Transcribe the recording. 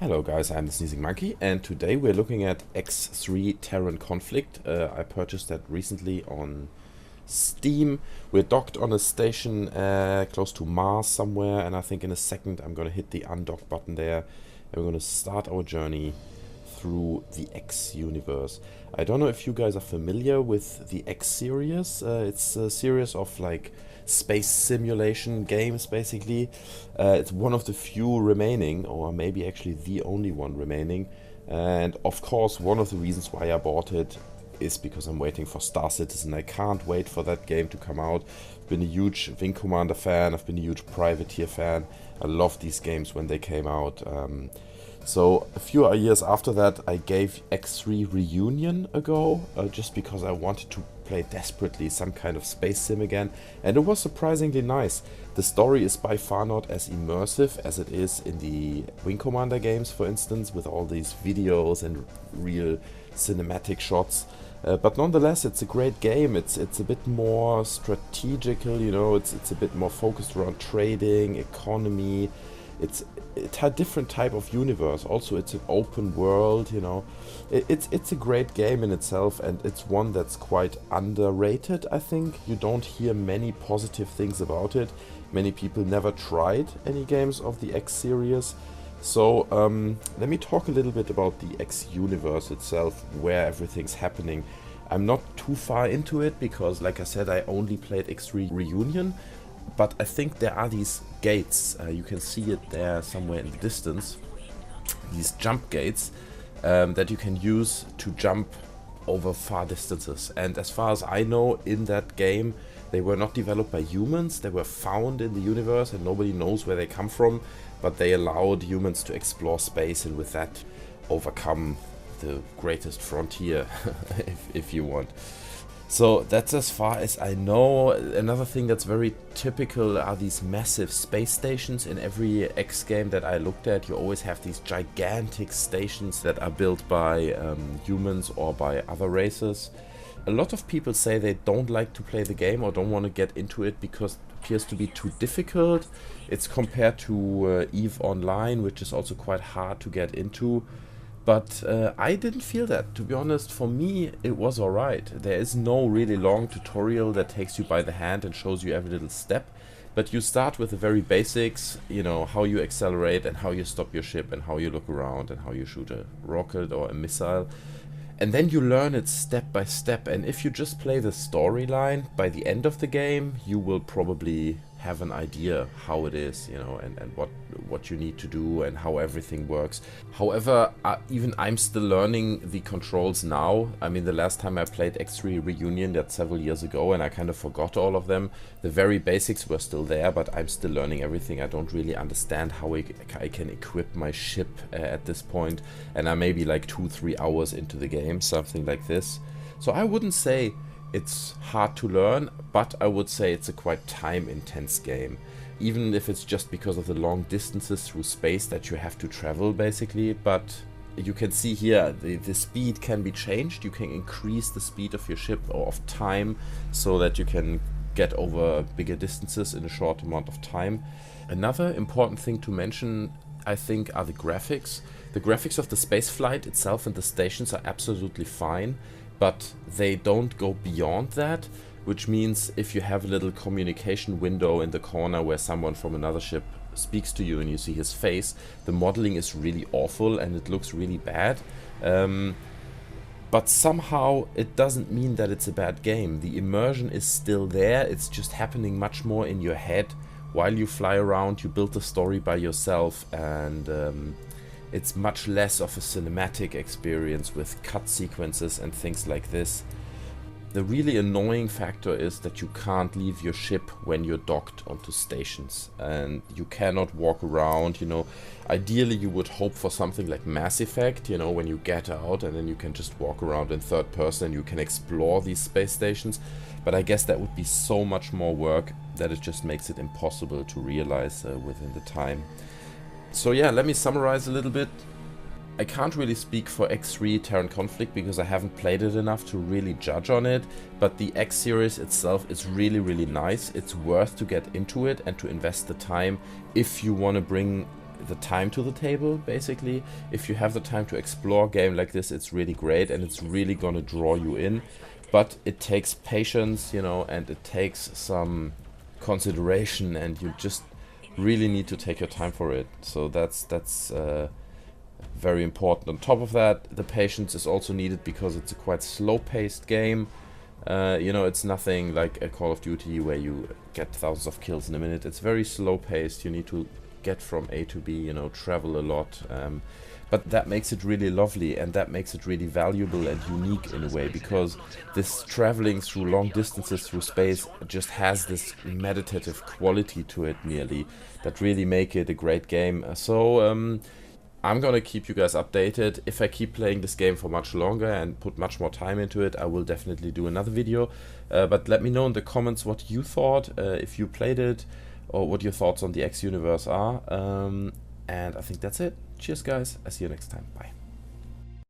Hello guys, I'm the Sneezing Monkey, and today we're looking at X3 Terran Conflict. I purchased that recently on Steam. We're docked on a station close to Mars somewhere, and I think in a second I'm gonna hit the undock button there, and we're gonna start our journey through the X universe. I don't know if you guys are familiar with the X series. It's a series of like space simulation games basically. It's one of the few remaining, or maybe actually the only one remaining. And of course, one of the reasons why I bought it is because I'm waiting for Star Citizen. I can't wait for that game to come out. I've been a huge Wing Commander fan, I've been a huge Privateer fan. I loved these games when they came out. So a few years after that, I gave X3 Reunion a go, just because I wanted to play desperately some kind of space sim again, and it was surprisingly nice. The story is by far not as immersive as it is in the Wing Commander games, for instance, with all these videos and real cinematic shots. But nonetheless, it's a great game. It's a bit more strategical, you know. It's a bit more focused around trading, economy. It had different type of universe. Also, it's an open world, you know. It's a great game in itself, and it's one that's quite underrated. I think you don't hear many positive things about it. Many people never tried any games of the X series. So let me talk a little bit about the X universe itself, where everything's happening. I'm not too far into it because, like I said, I only played X3 Reunion. But I think there are these gates, you can see it there somewhere in the distance, these jump gates that you can use to jump over far distances. And as far as I know, in that game, they were not developed by humans, they were found in the universe and nobody knows where they come from, but they allowed humans to explore space and with that overcome the greatest frontier, if you want. So that's as far as I know. Another thing that's very typical are these massive space stations. In every X game that I looked at, you always have these gigantic stations that are built by humans or by other races. A lot of people say they don't like to play the game or don't want to get into it because it appears to be too difficult. It's compared to EVE Online, which is also quite hard to get into. But I didn't feel that. To be honest, for me, it was alright. There is no really long tutorial that takes you by the hand and shows you every little step. But you start with the very basics, you know, how you accelerate and how you stop your ship and how you look around and how you shoot a rocket or a missile. And then you learn it step by step. And if you just play the storyline, by the end of the game, you will probably have an idea how it is, you know, and what you need to do and how everything works. However, even I'm still learning the controls now. I mean, the last time I played X3 Reunion, that's several years ago, and I kind of forgot all of them. The very basics were still there, but I'm still learning everything. I don't really understand how I can equip my ship at this point, and I'm maybe like 2-3 hours into the game, something like this. So I wouldn't say it's hard to learn, but I would say it's a quite time-intense game. Even if it's just because of the long distances through space that you have to travel, basically. But you can see here, the speed can be changed. You can increase the speed of your ship or of time so that you can get over bigger distances in a short amount of time. Another important thing to mention, I think, are the graphics. The graphics of the spaceflight itself and the stations are absolutely fine, but they don't go beyond that, which means if you have a little communication window in the corner where someone from another ship speaks to you and you see his face, the modeling is really awful and it looks really bad. But somehow it doesn't mean that it's a bad game. The immersion is still there, it's just happening much more in your head. While you fly around, you build the story by yourself, and it's much less of a cinematic experience with cut sequences and things like this. The really annoying factor is that you can't leave your ship when you're docked onto stations, and you cannot walk around, you know. Ideally you would hope for something like Mass Effect, you know, when you get out and then you can just walk around in third person and you can explore these space stations. But I guess that would be so much more work that it just makes it impossible to realize within the time. So yeah, let me summarize a little bit. I can't really speak for X3 Terran Conflict because I haven't played it enough to really judge on it, but the X series itself is really, really nice. It's worth to get into it and to invest the time if you want to bring the time to the table, basically. If you have the time to explore a game like this, it's really great and it's really gonna draw you in. But it takes patience, you know, and it takes some consideration, and you just really need to take your time for it. So that's very important. On top of that, the patience is also needed because it's a quite slow-paced game. You know, it's nothing like a Call of Duty where you get thousands of kills in a minute. It's very slow-paced. You need to get from A to B, you know, travel a lot. But that makes it really lovely, and that makes it really valuable and unique in a way, because this traveling through long distances through space just has this meditative quality to it nearly that really make it a great game. I'm gonna keep you guys updated. If I keep playing this game for much longer and put much more time into it, I will definitely do another video. But let me know in the comments what you thought, if you played it, or what your thoughts on the X universe are. And I think that's it. Cheers guys, I see you next time, bye.